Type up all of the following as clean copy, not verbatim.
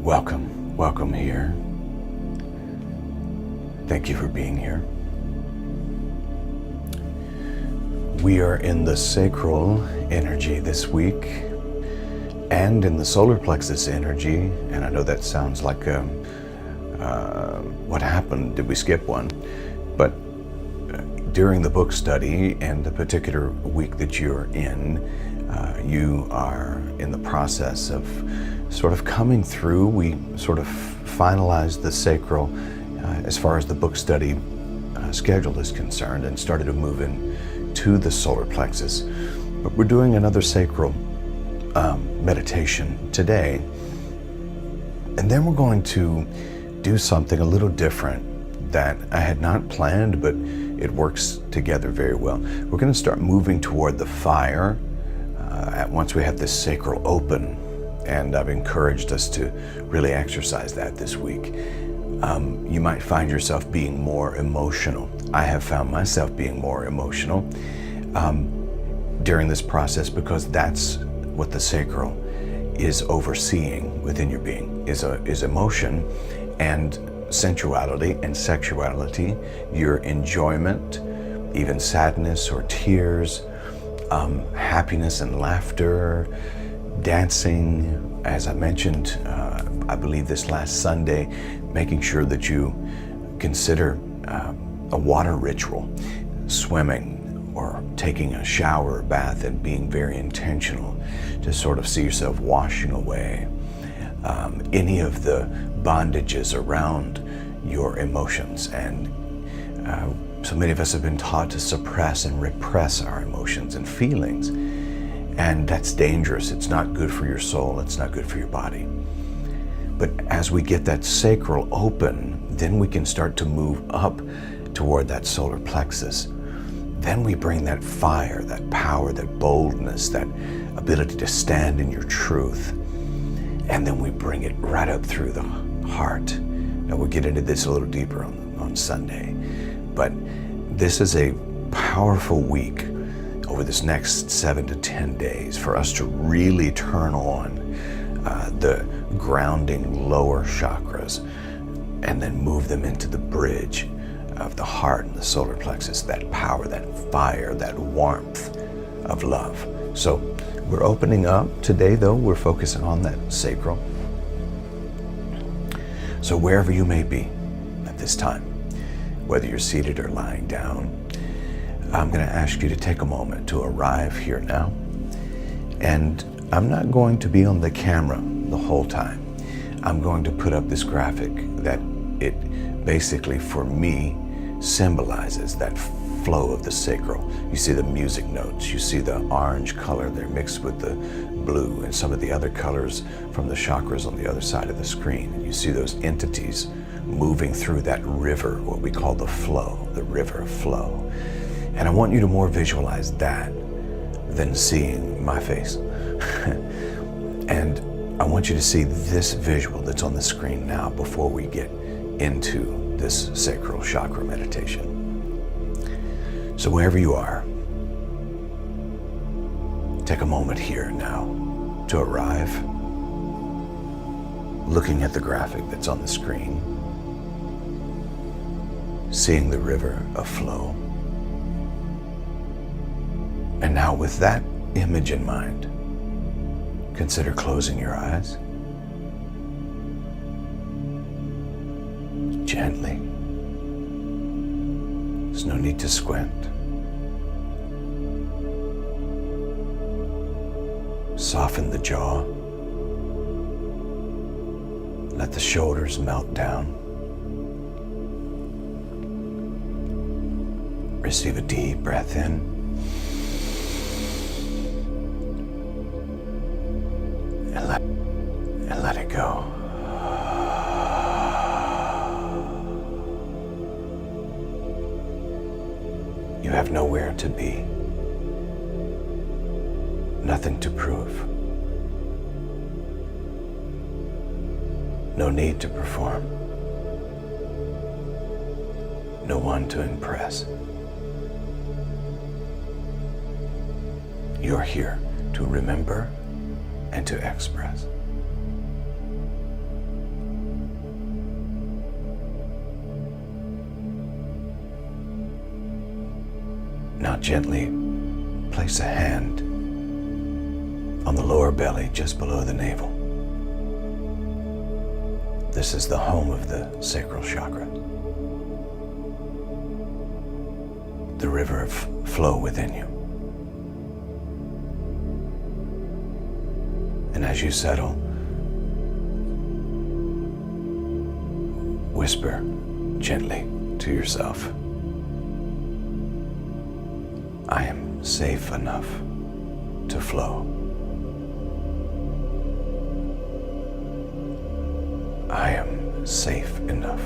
Welcome here. Thank you for being here. We are in the sacral energy this week and in the solar plexus energy, and I know that sounds like what happened? Did we skip one? But during the book study and the particular week that you're in, you are in the process of sort of coming through. We sort of finalized the sacral as far as the book study schedule is concerned and started to move in to the solar plexus. But we're doing another sacral meditation today. And then we're going to do something a little different that I had not planned, but it works together very well. We're going to start moving toward the fire once we have this sacral open. And I've encouraged us to really exercise that this week. You might find yourself being more emotional. I have found myself being more emotional during this process because that's what the sacral is overseeing within your being, is emotion and sensuality and sexuality, your enjoyment, even sadness or tears, happiness and laughter, dancing, as I mentioned, I believe this last Sunday, making sure that you consider a water ritual, swimming or taking a shower or bath and being very intentional to sort of see yourself washing away any of the bondages around your emotions. And so many of us have been taught to suppress and repress our emotions and feelings. And that's dangerous. It's not good for your soul. It's not good for your body. But as we get that sacral open, then we can start to move up toward that solar plexus. Then we bring that fire, that power, that boldness, that ability to stand in your truth. And then we bring it right up through the heart. Now we'll get into this a little deeper on Sunday. But this is a powerful week over this next 7 to 10 days for us to really turn on the grounding lower chakras and then move them into the bridge of the heart and the solar plexus, that power, that fire, that warmth of love. So we're opening up. Today, though, we're focusing on that sacral. So wherever you may be at this time, whether you're seated or lying down, I'm going to ask you to take a moment to arrive here now. And I'm not going to be on the camera the whole time. I'm going to put up this graphic that it basically, for me, symbolizes that flow of the sacral. You see the music notes, you see the orange color there mixed with the blue and some of the other colors from the chakras on the other side of the screen. And you see those entities moving through that river, what we call the flow, the river of flow. And I want you to more visualize that than seeing my face. And I want you to see this visual that's on the screen now before we get into this sacral chakra meditation. So wherever you are, take a moment here now to arrive, looking at the graphic that's on the screen, seeing the river of flow. And now with that image in mind, consider closing your eyes. Gently. There's no need to squint. Soften the jaw. Let the shoulders melt down. Receive a deep breath in. And let it go. You have nowhere to be, nothing to prove, no need to perform, no one to impress. You're here to remember and to express. Now gently place a hand on the lower belly just below the navel. This is the home of the sacral chakra, the river of flow within you. And as you settle, whisper gently to yourself, I am safe enough to flow. I am safe enough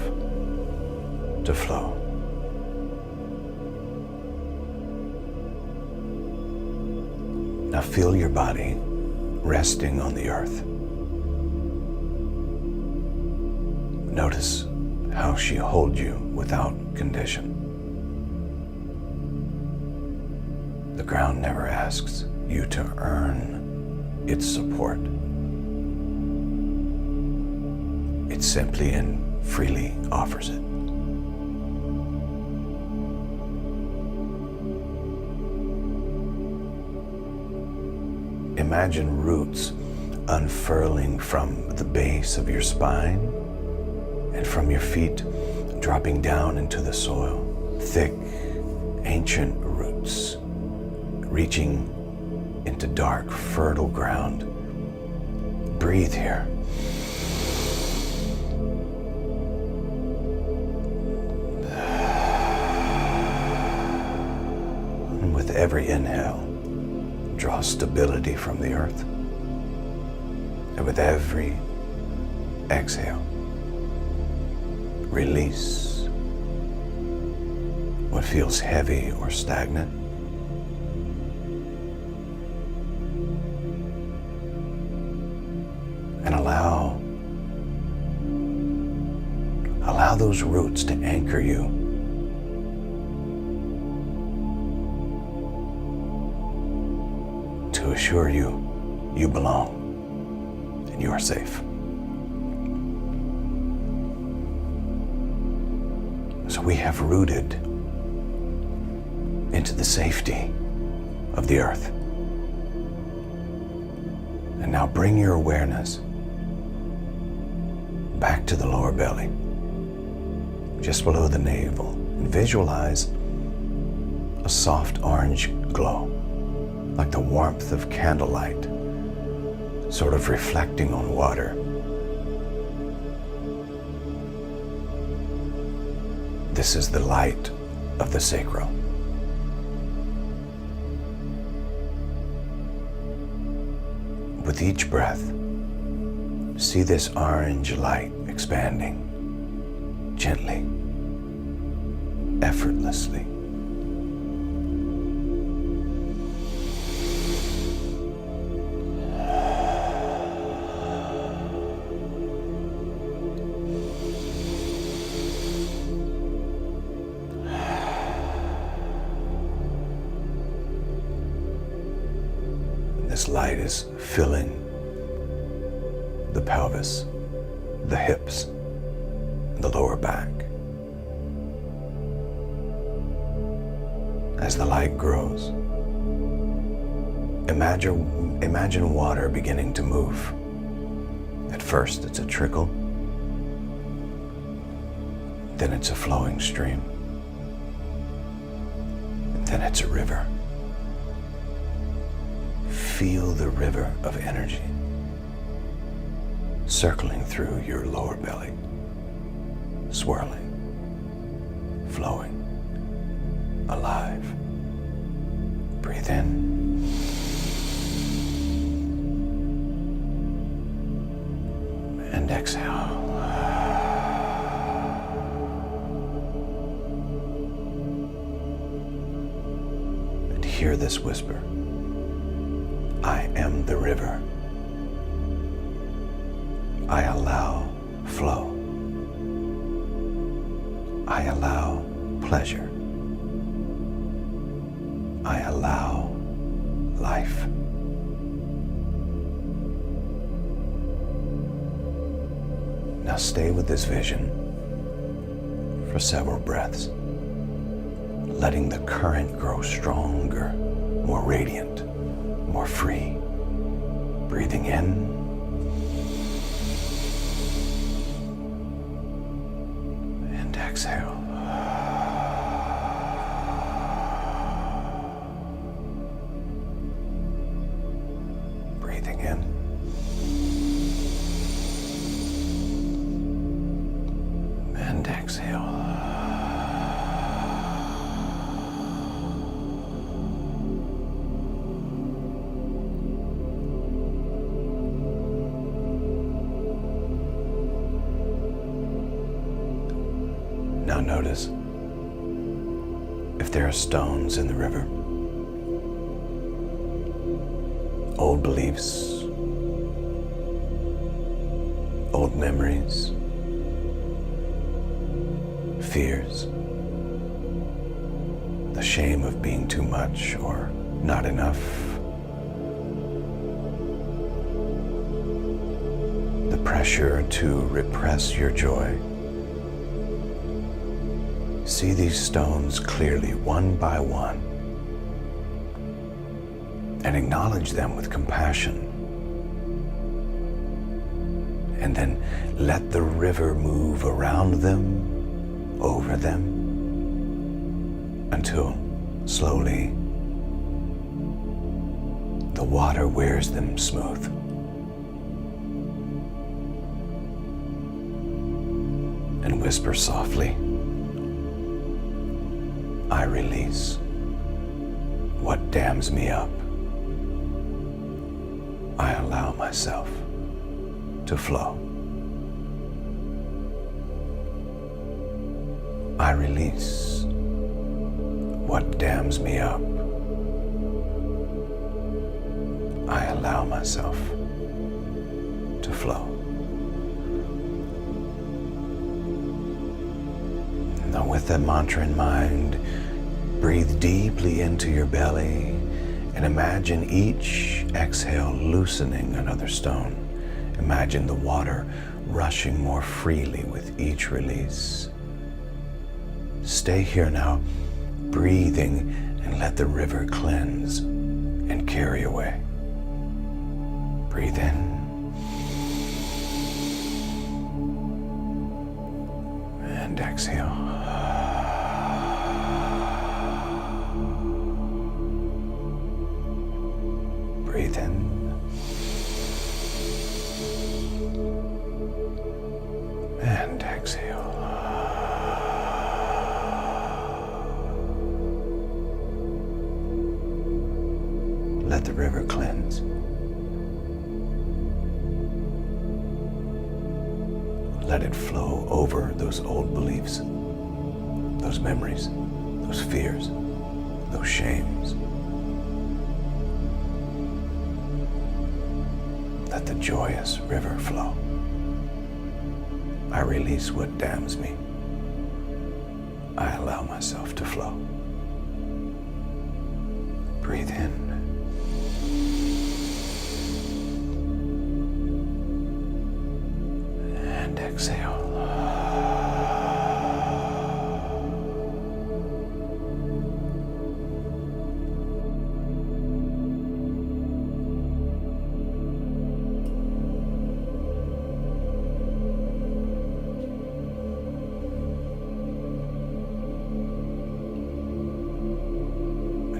to flow. Now feel your body resting on the earth. Notice how she holds you without condition. The ground never asks you to earn its support. It simply and freely offers it. Imagine roots unfurling from the base of your spine and from your feet dropping down into the soil. Thick, ancient roots reaching into dark, fertile ground. Breathe here. And with every inhale, draw stability from the earth. And with every exhale, release what feels heavy or stagnant. And allow those roots to anchor you. To assure you belong and you are safe. So we have rooted into the safety of the earth. And now bring your awareness back to the lower belly, just below the navel, and visualize a soft orange glow, like the warmth of candlelight, sort of reflecting on water. This is the light of the sacral. With each breath, see this orange light expanding gently, effortlessly. This light is filling the pelvis, the hips, and the lower back. As the light grows, imagine water beginning to move. At first, it's a trickle, then it's a flowing stream, and then it's a river. Feel the river of energy circling through your lower belly, swirling, flowing, alive. Breathe in. And exhale. And hear this whisper. I am the river. I allow flow. I allow pleasure. I allow life. Now stay with this vision for several breaths. letting the current grow stronger, more radiant, more free. Breathing in and exhale. Breathing in and exhale. Now notice if there are stones in the river, old beliefs, old memories, fears, the shame of being too much or not enough, the pressure to repress your joy. See these stones clearly, one by one, and acknowledge them with compassion. And then let the river move around them, over them, until slowly the water wears them smooth. And whisper softly, I release what dams me up. I allow myself to flow. I release what dams me up. I allow myself to flow. Now, with that mantra in mind, breathe deeply into your belly and imagine each exhale loosening another stone. Imagine the water rushing more freely with each release. Stay here now, breathing, and let the river cleanse and carry away. Breathe in and exhale. Breathe in and exhale. Let the river cleanse. Let it flow over those old beliefs, those memories, those fears, those shames. Let the joyous river flow. I release what dams me. I allow myself to flow. Breathe in. And exhale.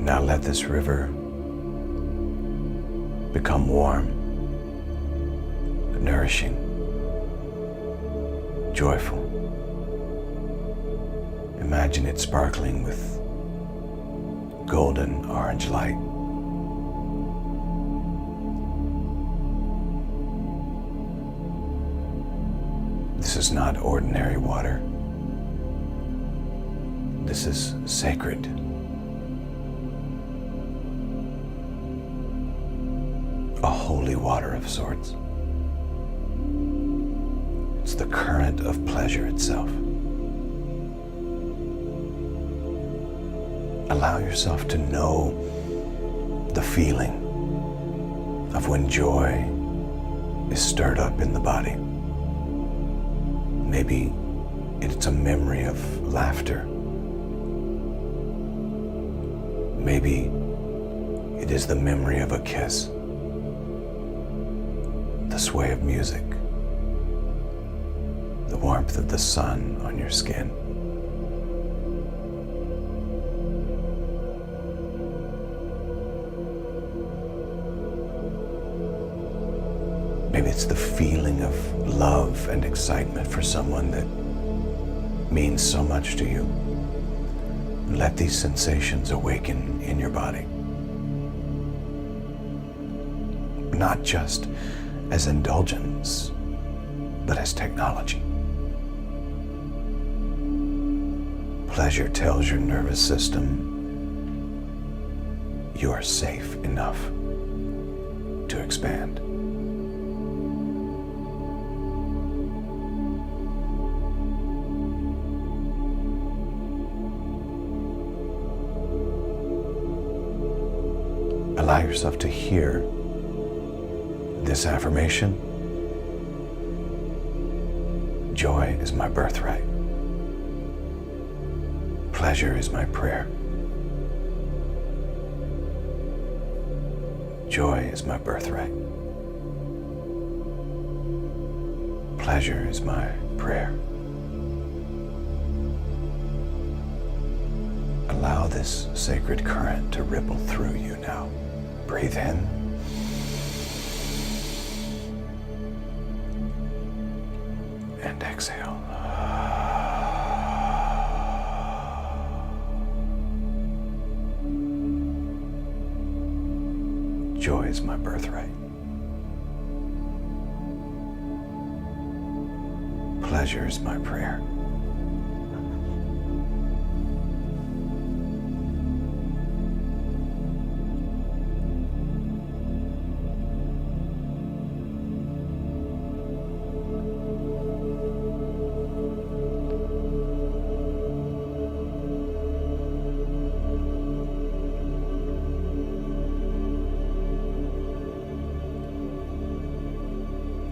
Now let this river become warm, nourishing, joyful. Imagine it sparkling with golden orange light. This is not ordinary water. This is sacred. A holy water of sorts. It's the current of pleasure itself. Allow yourself to know the feeling of when joy is stirred up in the body. Maybe it's a memory of laughter, Maybe it is the memory of a kiss, the sway of music, the warmth of the sun on your skin. Maybe it's the feeling of love and excitement for someone that means so much to you. Let these sensations awaken in your body. Not just as indulgence, but as technology. Pleasure tells your nervous system you are safe enough to expand. Allow yourself to hear this affirmation. Joy is my birthright. Pleasure is my prayer. Joy is my birthright. Pleasure is my prayer. Allow this sacred current to ripple through you now. Breathe in. And exhale. Joy is my birthright. Pleasure is my prayer.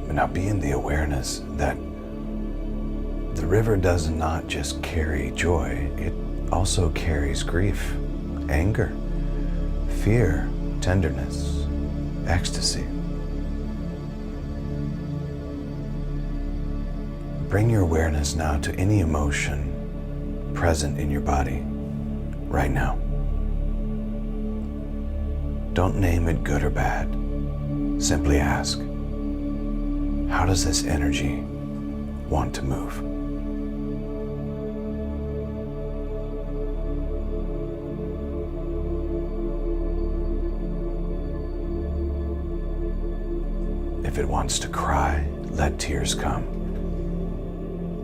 Now be in the awareness that the river does not just carry joy, it also carries grief, anger, fear, tenderness, ecstasy. Bring your awareness now to any emotion present in your body right now. Don't name it good or bad. Simply ask, how does this energy want to move? If it wants to cry, let tears come.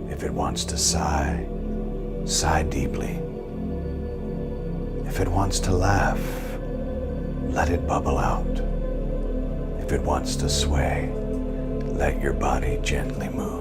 If it wants to sigh, sigh deeply. If it wants to laugh, let it bubble out. If it wants to sway, let your body gently move.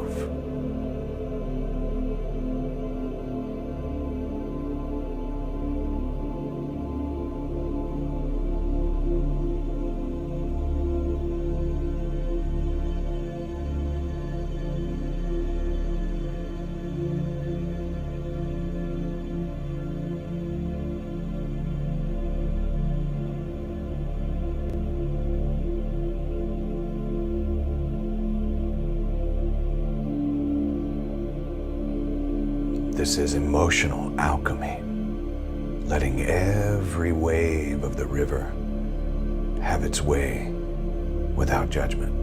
This is emotional alchemy, letting every wave of the river have its way without judgment.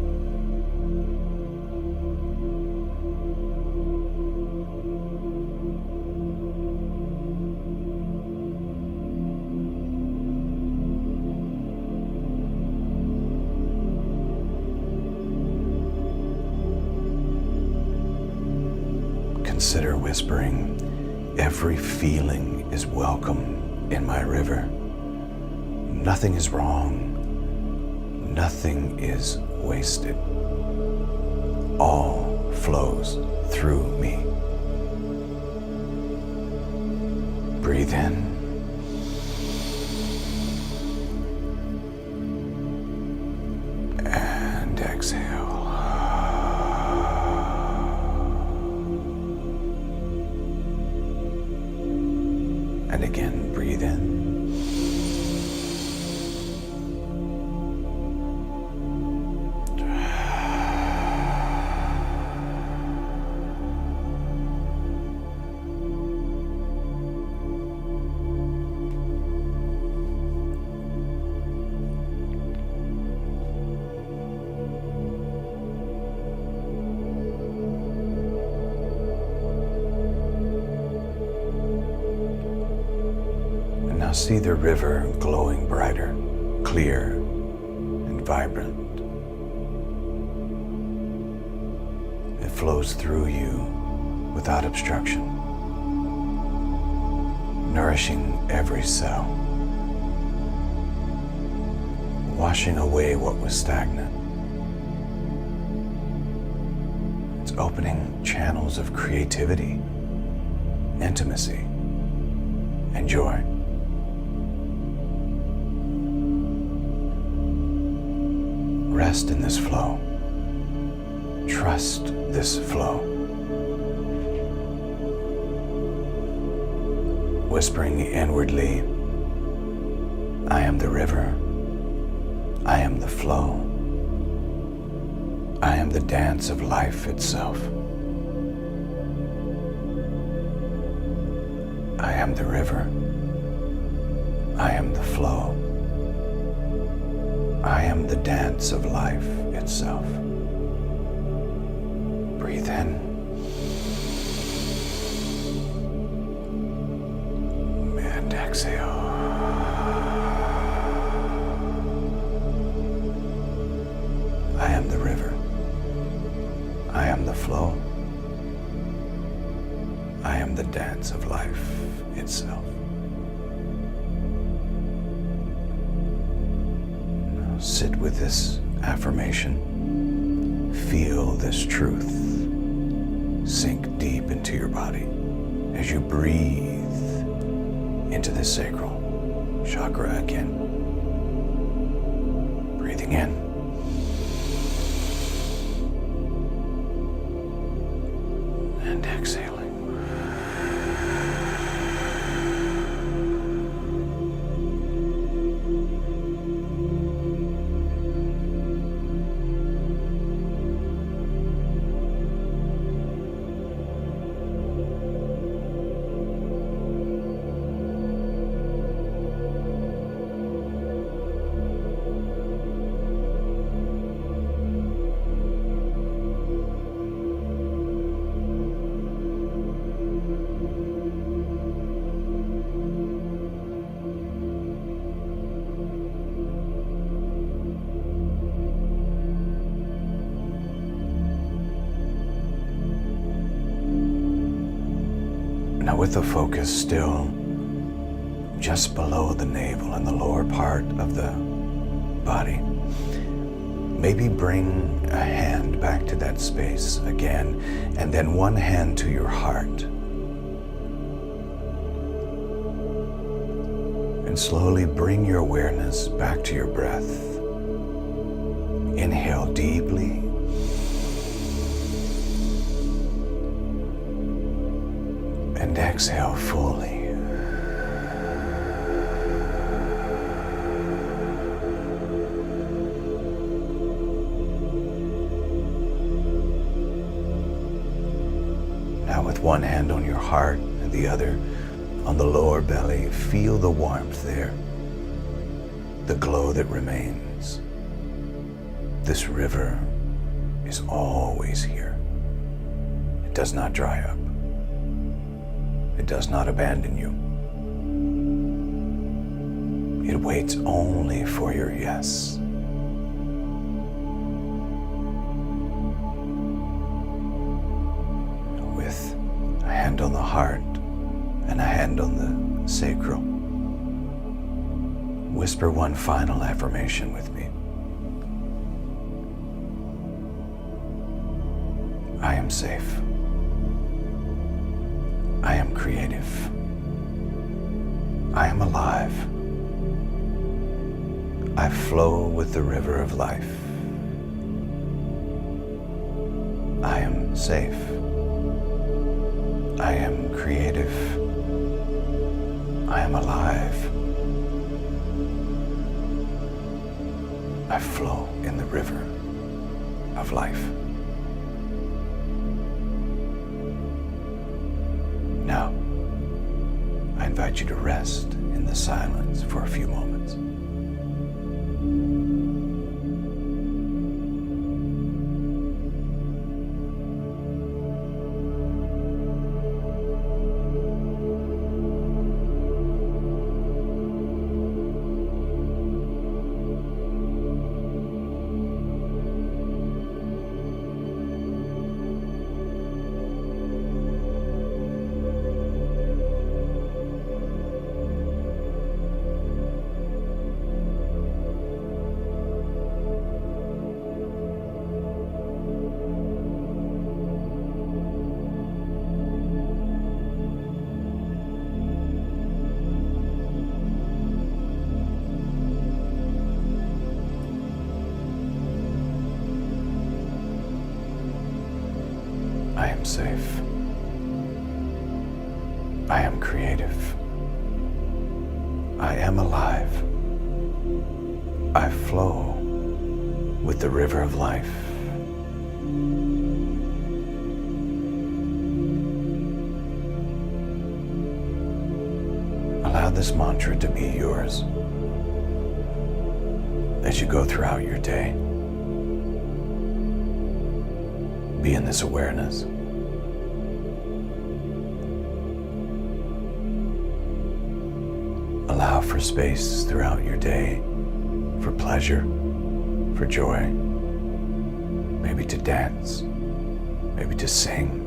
Consider whispering, every feeling is welcome in my river. Nothing is wrong. Nothing is wasted. All flows through me. Breathe in. And exhale. And again, breathe in. Now see the river glowing brighter, clear, and vibrant. It flows through you without obstruction, nourishing every cell, washing away what was stagnant. It's opening channels of creativity, intimacy, and joy. Rest in this flow. Trust this flow. Whispering inwardly, I am the river. I am the flow. I am the dance of life itself. I am the river. I am the flow. I am the dance of life itself. Breathe in. And exhale. I am the river. I am the flow. I am the dance of life itself. Now sit with this affirmation. Feel this truth sink deep into your body as you breathe into the sacral chakra again. Breathing in. And exhaling. Now with the focus still just below the navel and the lower part of the body, maybe bring a hand back to that space again, and then one hand to your heart. And slowly bring your awareness back to your breath. Inhale deeply. And exhale fully. Now with one hand on your heart and the other on the lower belly, feel the warmth there, the glow that remains. This river is always here. It does not dry up. It does not abandon you. It waits only for your yes. With a hand on the heart and a hand on the sacral, whisper one final affirmation with me. I am safe. I am creative. I am alive. I flow with the river of life. I am safe. I am creative. I am alive. I flow in the river of life. Now, I invite you to rest in the silence for a few moments. I am safe. I am creative. I am alive. I flow with the river of life. Allow this mantra to be yours as you go throughout your day. Be in this awareness. Allow for space throughout your day for pleasure, for joy, maybe to dance, maybe to sing,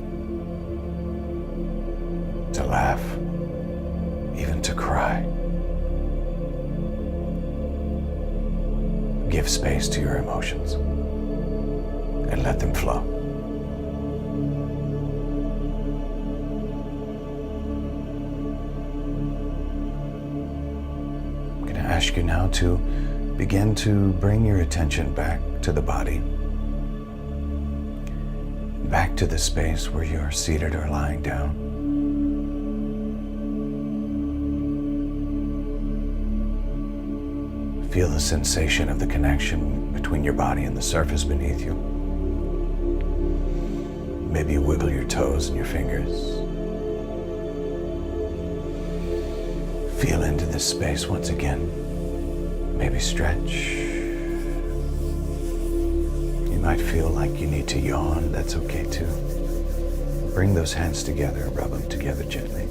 to laugh, even to cry. Give space to your emotions and let them flow. I'm going to ask you now to begin to bring your attention back to the body, back to the space where you're seated or lying down. Feel the sensation of the connection between your body and the surface beneath you. Maybe you wiggle your toes and your fingers. Feel into this space once again. Maybe stretch. You might feel like you need to yawn. That's okay too. Bring those hands together, rub them together gently.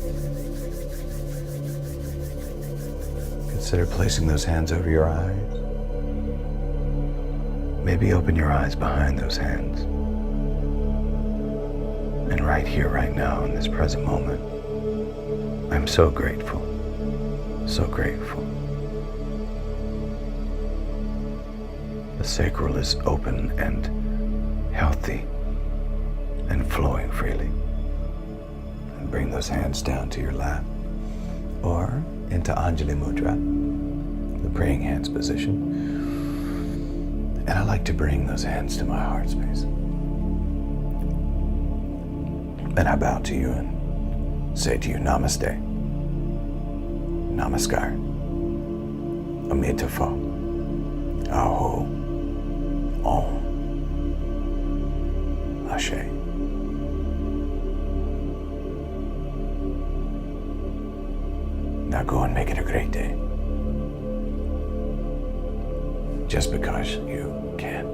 Consider placing those hands over your eyes. Maybe open your eyes behind those hands. And right here, right now, in this present moment, I'm so grateful, so grateful. The sacral is open and healthy and flowing freely. And bring those hands down to your lap or into Anjali Mudra, the praying hands position. And I like to bring those hands to my heart space. And I bow to you and say to you, Namaste, Namaskar, Amitabha, Aho, Om, Ashe. Now go and make it a great day. Just because you can.